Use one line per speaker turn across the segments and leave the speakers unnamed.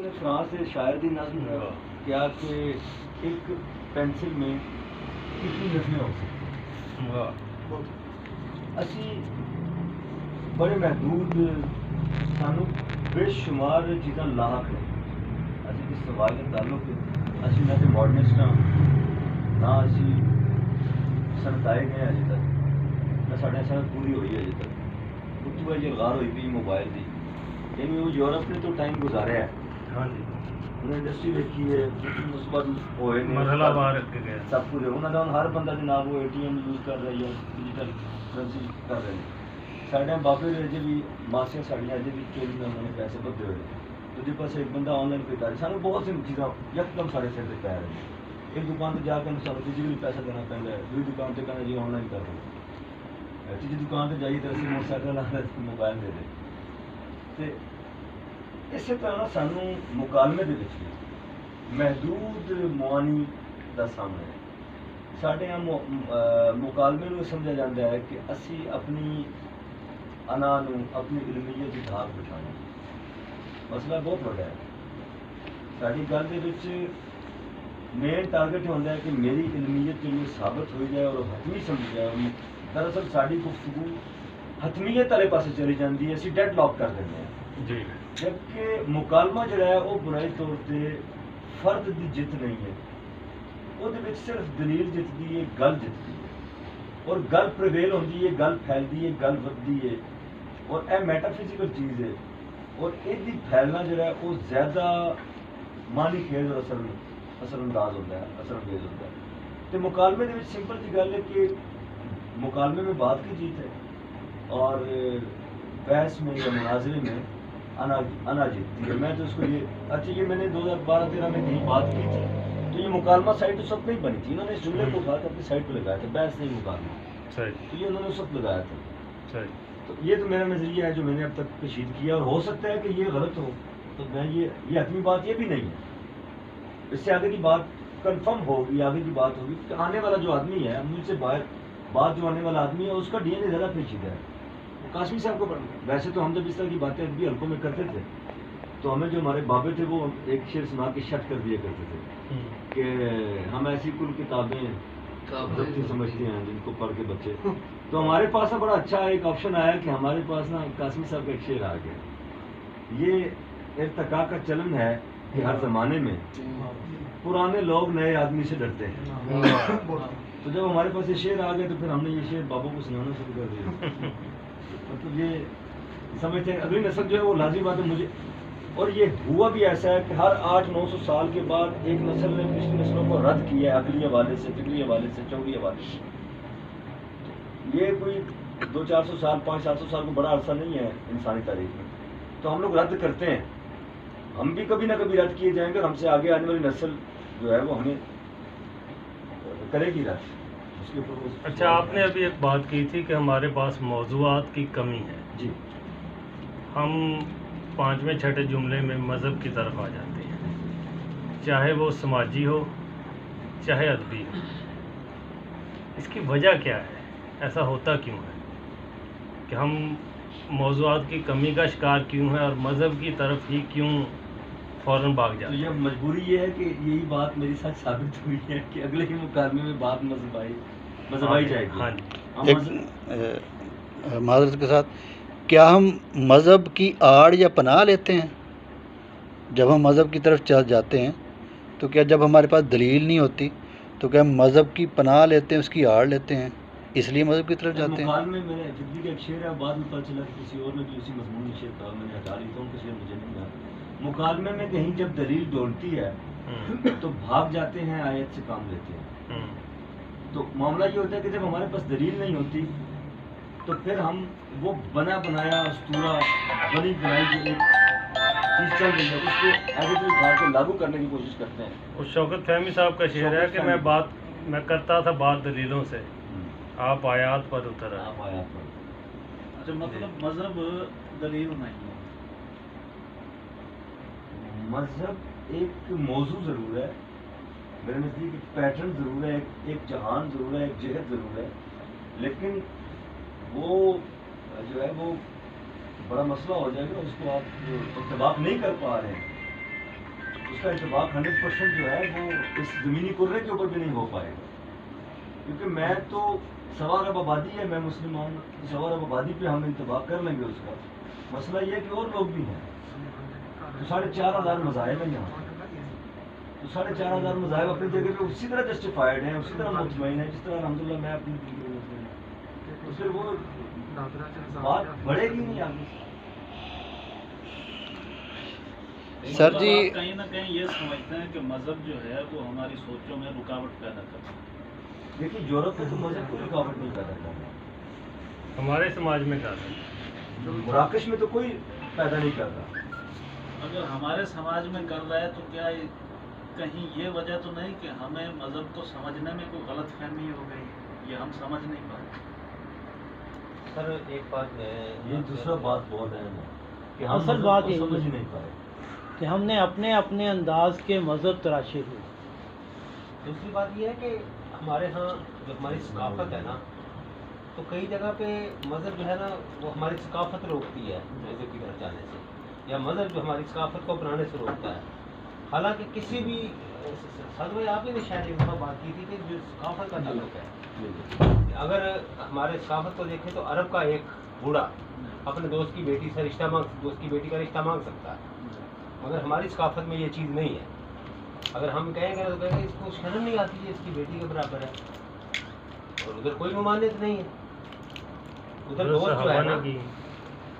نے فرانس سے شاعر دی نظم کیا کہ ایک پینسل میں کتنی نظمیں ہو سکتی اسی بڑے محدود سانو بے شمار چیزاں لاحق ہیں اسی جس سوال کا تعلق اسی نہ تو ماڈرنسٹ ہاں نہ اسی سنتائے گئے اجے تک نہ ساڑھے صنعت پوری ہوئی اجے تک اتو ہے جو غار ہوئی پی موبائل دی یعنی وہ یورپ نے تو ٹائم گزاریا ہے
ہاں جی
انہیں انڈسٹری دیکھی ہے مثبت ہوئے
مرحلہ بار کے گئے
سب کچھ انہوں نے ہر بندہ جناب وہ اے ٹی ایم یوز کر رہا ہے یا ڈیجیٹل کرنسی کر رہے ہیں ساڈے بابے اجے بھی ماسیاں ساڑیاں اجے بھی چوری میں انہوں نے پیسے بدے ہوئے تو جی پاس ایک بندہ آن لائن پے کر سانو بہت سی چیزاں یکدم سارے سر پہ پی رہی ہیں ایک دکان پہ جا کے سانو فزیکلی پیسہ دینا پہنتا ہے دوسری دکان پہ کہنا جی آن لائن کر دو تیجی دکان پہ جائیے تو اسی موٹر سائیکل آ موبائل دے دیں اسی طرح نا سانو مکالمے دے وچ بھی محدود موانی دا سامنا ہے ساڈے یہاں مکالمے نو سمجھا جاتا ہے کہ اسی اپنی انا نو اپنی علمیت کی دھاگ بٹھانا مسئلہ بہت بڑا ہے ساری گل دے وچ مین ٹارگیٹ ہوتا ہے کہ میری علمیت جو ثابت ہو جائے اور حتمی سمجھ جائے اور دراصل ساری گفتگو حتمیت والے پاس چلی جاتی ہے اسی ڈیڈ لاک کر دیں
جی
جبکہ مکالمہ جڑا ہے وہ بنائی طور پہ فرد دی جت نہیں ہے وہ صرف دلیل جتتی ہے گل جتتی ہے اور گل پرویل ہوتی ہے گل پھیلتی ہے گل ودتی ہے اور اے میٹا فزیکل چیز ہے اور یہ پھیلنا جڑا ہے وہ زیادہ مانی خیز اور اثر انداز ہوتا ہے اثر انگیز ہوتا ہے تو مکالمے دے سمپل جی گل ہے کہ مکالمے میں بات کی جیت ہے اور بحث میں یا مناظرے میں انا جیتتی ہے میں تو اس کو یہ اچھا یہ میں نے 2012-13 میں کہیں بات کی تھی تو یہ مکالمہ سائٹ اس وقت نہیں بنی تھی انہوں نے اس جملے کو اٹھا کر اپنی سائٹ پہ لگایا تھا بحث نہیں مکالمہ تو یہ انہوں نے اس وقت لگایا تھا تو یہ تو میرا نظریہ ہے جو میں نے اب تک کشید کیا اور ہو سکتا ہے کہ یہ غلط ہو تو میں یہ حتمی بات یہ بھی نہیں ہے اس سے آگے کی بات کنفرم ہوگی آگے کی بات ہوگی کہ آنے والا جو آدمی ہے مجھ سے باہر بات جو آنے والا آدمی ہے اس کا ڈی این اے زیادہ پیچیدہ ہے قاسمی صاحب کو ویسے تو ہم جب اس طرح کی باتیں بھی حلقوں میں کرتے تھے تو ہمیں جو ہمارے بابے تھے وہ ایک شعر سنا کے شٹ کر دیا کرتے تھے کہ ہم ایسی کل کتابیں سمجھتے ہیں جن کو پڑھ کے بچے تو ہمارے پاس نا بڑا اچھا ایک آپشن آیا کہ ہمارے پاس نا قاسمی صاحب کا ایک شعر آ گیا یہ ارتقاء کا چلن ہے کہ ہر زمانے میں پرانے لوگ نئے آدمی سے ڈرتے ہیں تو جب ہمارے پاس یہ شعر آ گئے تو پھر ہم نے یہ شعر بابوں کو سنانا شروع کر دیا مطلب یہ سمجھتے ہیں اگلی نسل جو ہے وہ لازمی بات ہے مجھے اور یہ ہوا بھی ایسا ہے کہ ہر 800-900 سال کے بعد ایک نسل نے پچھلی نسلوں کو رد کیا ہے عقلی حوالے سے فکری حوالے سے شعوری حوالے سے یہ کوئی 200-400 سال 500-700 سال کو بڑا عرصہ نہیں ہے انسانی تاریخ میں تو ہم لوگ رد کرتے ہیں ہم بھی کبھی نہ کبھی رد کیے جائیں گے اور ہم سے آگے آنے والی نسل جو ہے وہ ہمیں کرے گی رد اس کے اوپر
اچھا آپ نے ابھی ایک بات کی تھی کہ ہمارے پاس موضوعات کی کمی ہے
جی
ہم 5ویں-6ٹھے جملے میں مذہب کی طرف آ جاتے ہیں چاہے وہ سماجی ہو چاہے ادبی ہو اس کی وجہ کیا ہے ایسا ہوتا کیوں ہے کہ ہم موضوعات کی کمی کا شکار کیوں ہیں اور مذہب کی طرف ہی کیوں فوراً بھاگ
تو
جاتے ہیں
یہ مجبوری یہ ہے کہ یہی بات میری ساتھ ثابت ہوئی ہے کہ اگلے ہی مکالمے میں بات مذہبائی جائے گی
ہاں جی
معذرت کے ساتھ کیا ہم مذہب کی آڑ یا پناہ لیتے ہیں جب ہم مذہب کی طرف چل جاتے ہیں تو کیا جب ہمارے پاس دلیل نہیں ہوتی تو کیا ہم مذہب کی پناہ لیتے ہیں اس کی آڑ لیتے ہیں اس لیے مذہب کی طرف جاتے ہیں
مکالمے میں نے فکری کا ایک شعر ہے بعد میں پتہ چلا کہ کسی اور نے بھی اسی مضمون میں شعر کہا میں نے ہٹا لی تو ان کا شعر مجھے نہیں یاد مکالمے میں کہیں جب دلیل ڈولتی ہے تو بھاگ جاتے ہیں آیت سے کام لیتے ہیں تو معاملہ یہ ہوتا ہے کہ جب ہمارے پاس دلیل نہیں ہوتی تو پھر ہم وہ بنا بنایا اسطورہ بنی بنائی جو ایک چیز چل رہی ہے اس کو ایگریٹری اٹھا کے لاگو کرنے کی کوشش کرتے ہیں
وہ شوکت فہمی صاحب کا شعر ہے کہ میں کرتا تھا بات دلیلوں سے آپ آیات پر اتر آئے
آپ آیات پر
اچھا مطلب مذہب دلیل نہیں ہے
مذہب ایک موضوع ضرور ہے میرے نزدیک ایک پیٹرن ضرور ہے ایک جہان ضرور ہے ایک جہت ضرور ہے لیکن وہ جو ہے وہ بڑا مسئلہ ہو جائے گا اس کو آپ اتفاق نہیں کر پا رہے ہیں کا اتفاق 100% جو ہے وہ اس زمینی کرے کے اوپر بھی نہیں ہو پائے گا، کیونکہ میں تو 1.25 ارب آبادی ہے، میں مسلمان 1.25 ارب آبادی پہ ہم اتفاق کر لیں گے اس کا، مسئلہ یہ ہے کہ اور لوگ بھی ہیں، تو 4,500 مذاہب ہیں یہاں، تو 4,500 مذاہب اپنی جگہ پہ اسی طرح جسٹیفائڈ ہیں، اسی طرح مطمئن ہیں جس طرح الحمدللہ میں اپنی تو پھر وہ بات بڑھے گی نہیں آگے۔
سر جی
آپ کہیں نہ کہیں یہ سمجھتے ہیں کہ مذہب جو ہے وہ ہماری سوچوں میں رکاوٹ پیدا کرتا ہے۔
دیکھیے یورپ میں تو مذہب کوئی رکاوٹ نہیں پیدا کر رہا،
ہمارے سماج میں کیا ہے؟
مراکش میں تو کوئی پیدا نہیں کر رہا۔
اگر ہمارے سماج میں کر رہا ہے تو کیا کہیں یہ وجہ تو نہیں کہ ہمیں مذہب کو سمجھنے میں کوئی غلط فہمی ہو گئی، یہ ہم سمجھ نہیں پائے؟
سر ایک بات
یہ دوسرا بات بہت اہم ہے کہ ہم
اصل
مذہب
بات
کو
یہی
سمجھ
ہے
نہیں پائے۔
کہ ہم نے اپنے اپنے انداز کے مذہب تراشے ہوئے۔
دوسری بات یہ ہے کہ ہمارے ہاں جو ہماری ثقافت ہے نا، تو کئی جگہ پہ مذہب جو ہے نا وہ ہماری ثقافت روکتی ہے مذہب کی طرف جانے سے، یا مذہب جو ہماری ثقافت کو اپنانے سے روکتا ہے۔ حالانکہ کسی بھی سر بھائی آپ ہی نے شاید ایک دفعہ بات کی تھی کہ جو ثقافت کا تعلق ہے، اگر ہمارے ثقافت کو دیکھیں تو عرب کا ایک بوڑھا اپنے دوست کی بیٹی سے رشتہ دوست کی بیٹی کا رشتہ مانگ سکتا ہے، مگر ہماری ثقافت میں یہ چیز نہیں ہے۔ اگر ہم کہیں گے تو کہیں گے اس کو شرم نہیں آتی ہے، اس کی بیٹی کے برابر ہے، اور ادھر کوئی ممانعت نہیں ہے۔ ادھر دوست جو ہے نا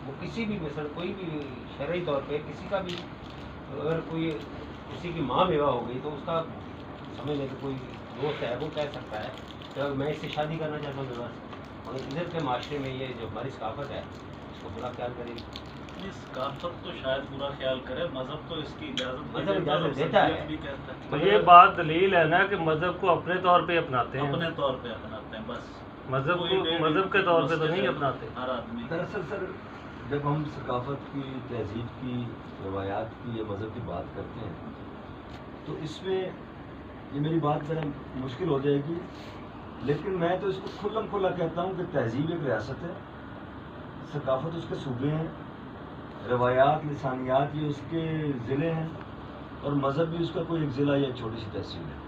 وہ کسی بھی مثلا کوئی بھی شرعی طور پہ کسی کا بھی اگر کوئی کسی کی ماں بیوہ ہو گئی تو اس کا سمجھ لیں کہ کوئی دوست ہے وہ کہہ سکتا ہے کہ اگر میں اس سے شادی کرنا چاہتا ہوں بیوہ سے، اور ادھر کے معاشرے میں یہ جو ہماری ثقافت ہے اس کو برا خیال کرے گی۔
اس ثقافت تو شاید برا خیال کرے، مذہب تو اس کی اجازت
مذہب اجازت دیتا ہے۔
بھی کہتا
تو
ہے
یہ بات دلیل ہے نا کہ مذہب کو اپنے طور پہ اپناتے ہیں،
اپنے طور پہ اپناتے ہیں بس،
مذہب کو مذہب کے طور پہ تو نہیں اپناتے۔
ہر آدمی
دراصل سر جب ہم ثقافت کی، تہذیب کی، روایات کی یا مذہب کی بات کرتے ہیں تو اس میں یہ میری بات ذرا مشکل ہو جائے گی، لیکن میں تو اس کو کھلم کھلا کہتا ہوں کہ تہذیب ایک ریاست ہے، ثقافت اس کے صوبے ہیں، روایات لسانیات یہ اس کے ضلع ہیں، اور مذہب بھی اس کا کوئی ایک ضلع یا ایک چھوٹی سی تحصیل ہے۔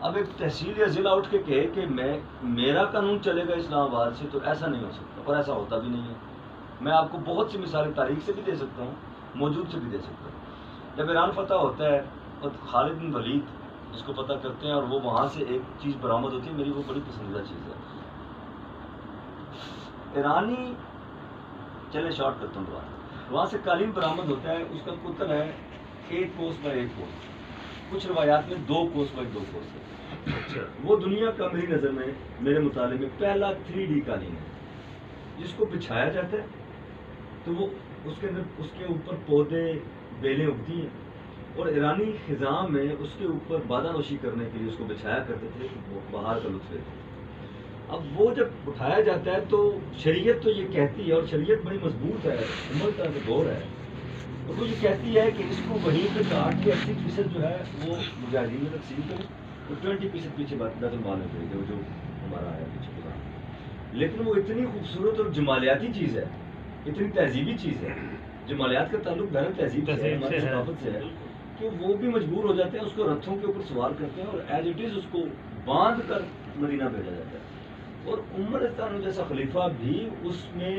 اب ایک تحصیل یا ضلع اٹھ کے کہے کہ میرا قانون چلے گا اسلام آباد سے، تو ایسا نہیں ہو سکتا، اور ایسا ہوتا بھی نہیں ہے۔ میں آپ کو بہت سی مثالیں تاریخ سے بھی دے سکتا ہوں، موجود سے بھی دے سکتا ہوں۔ جب ایران فتح ہوتا ہے اور خالد بن ولید اس کو پتہ کرتے ہیں اور وہ وہاں سے ایک چیز برآمد ہوتی ہے، میری وہ بڑی پسندیدہ چیز ہے۔ ایرانی چلے شارٹ کرتا ہوں دوبارہ، وہاں سے قالین برآمد ہوتا ہے، اس کا قطر ہے 8 کوس بائی 8 کوس، کچھ روایات میں 2 کوس بائی 2 کوس ہے۔ وہ دنیا کا میری نظر میں، میرے مطالعے میں پہلا 3D قالین ہے جس کو بچھایا جاتا ہے، تو وہ اس کے اندر اس کے اوپر پودے بیلیں اگتی ہیں، اور ایرانی خزاں میں اس کے اوپر بادہ نوشی کرنے کے لیے اس کو بچھایا کرتے تھے، وہ باہر کا لطف لیتے تھے۔ اب وہ جب اٹھایا جاتا ہے تو شریعت تو یہ کہتی ہے، اور شریعت بڑی مضبوط ہے، عمر کا دور ہے، اور وہ یہ کہتی ہے کہ اس کو وہیں پہ کاٹ کے 80% جو ہے وہ مجاہدین میں تقسیم کریں، اور 20% پیچھے بیت المال میں بھیج دیں، جو ہمارا آیا پیچھے پرانا۔ لیکن وہ اتنی خوبصورت اور جمالیاتی چیز ہے، اتنی تہذیبی چیز ہے، جمالیات کا تعلق بہرحال تہذیب سے ہے، ہماری ثقافت سے ہے، کہ وہ بھی مجبور ہو جاتے ہیں، اس کو رتھوں کے اوپر سوار کرتے ہیں اور ایز اٹ از اس کو باندھ کر مدینہ بھیجا جاتا ہے، اور عمر استانو جیسا خلیفہ بھی اس میں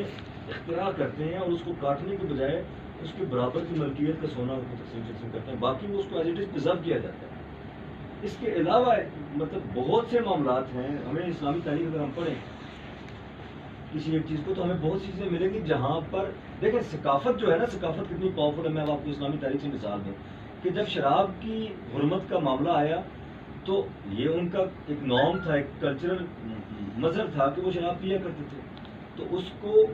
اختراع کرتے ہیں، اور اس کو کاٹنے کے بجائے اس کے برابر کی ملکیت کا سونا کو تقسیم کرتے ہیں، باقی وہ اس کو ایز اٹ از پرزرو کیا جاتا ہے۔ اس کے علاوہ مطلب بہت سے معاملات ہیں، ہمیں اسلامی تاریخ اگر ہم پڑھیں کسی ایک چیز کو تو ہمیں بہت سی چیزیں ملیں گی جہاں پر دیکھیں ثقافت جو ہے نا، ثقافت کتنی پاورفل ہے۔ میں اب آپ کو اسلامی تاریخ سے مثال دوں کہ جب شراب کی حرمت کا معاملہ آیا تو یہ ان کا ایک نارم تھا، ایک کلچرل مذہب تھا کہ وہ شراب پیا کرتے تھے، تو اس کو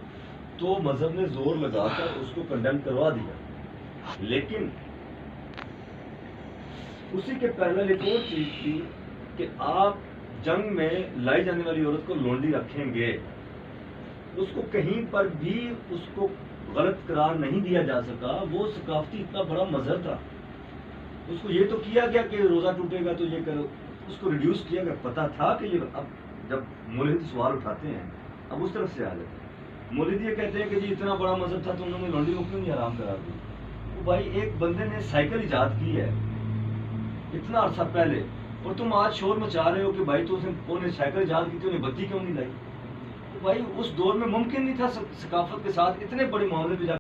تو مذہب نے زور لگا کر اس کو کنڈیم کروا دیا، لیکن اسی کے پہلے ایک اور چیز تھی کہ آپ جنگ میں لائی جانے والی عورت کو لونڈی رکھیں گے، اس کو کہیں پر بھی اس کو غلط قرار نہیں دیا جا سکا۔ وہ ثقافتی اتنا بڑا مظہر تھا، اس کو یہ تو کیا گیا کہ روزہ ٹوٹے گا تو یہ کرو، اس کو ریڈیوس کیا گیا۔ پتا تھا کہ یہ اب جب مولد سوال اٹھاتے ہیں اب اس طرف سے آ جاتے ہیں، مولد یہ کہتے ہیں کہ جی اتنا بڑا مذہب تھا تو انہوں نے لونڈی کو کیوں نہیں حرام کرا دی؟ وہ بھائی ایک بندے نے سائیکل ایجاد کی ہے اتنا عرصہ پہلے، اور تم آج شور مچا رہے ہو کہ بھائی تو انہیں سائیکل ایجاد کی تھی، انہیں بتی کیوں نہیں لائی؟ بھائی اس دور میں ممکن نہیں تھا ثقافت کے ساتھ اتنے بڑے معاملے پہ جا